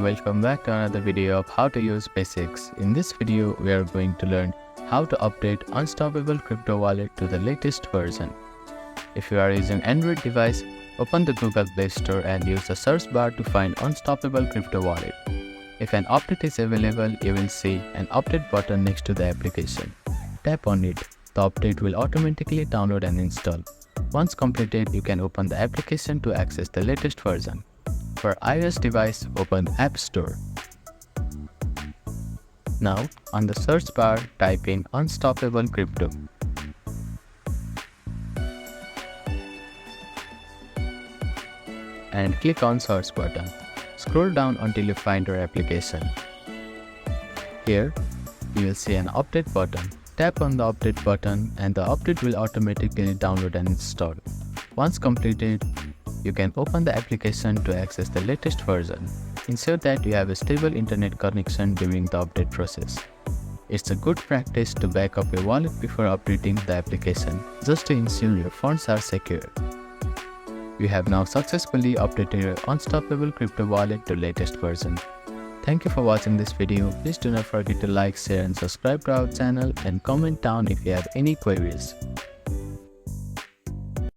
welcome back to another video of how to use Basics. In this video, we are going to learn how to update Unstoppable Crypto Wallet to the latest version. If you are using Android device, open the Google Play Store and use the search bar to find Unstoppable Crypto Wallet. If an update is available, you will see an update button next to the application. Tap on it. The update will automatically download and install. Once completed, you can open the application to access the latest version. For iOS device, open App Store. Now, on the search bar, type in Unstoppable Crypto. And click on Search button. Scroll down until you find your application. Here, you will see an update button. Tap on the update button and the update will automatically download and install. Once completed, you can open the application to access the latest version. Ensure that you have a stable internet connection during the update process. It's a good practice to back up your wallet before updating the application, just to ensure your funds are secure. You have now successfully updated your Unstoppable Crypto Wallet to latest version. Thank you for watching this video. Please do not forget to like, share and subscribe to our channel and comment down if you have any queries.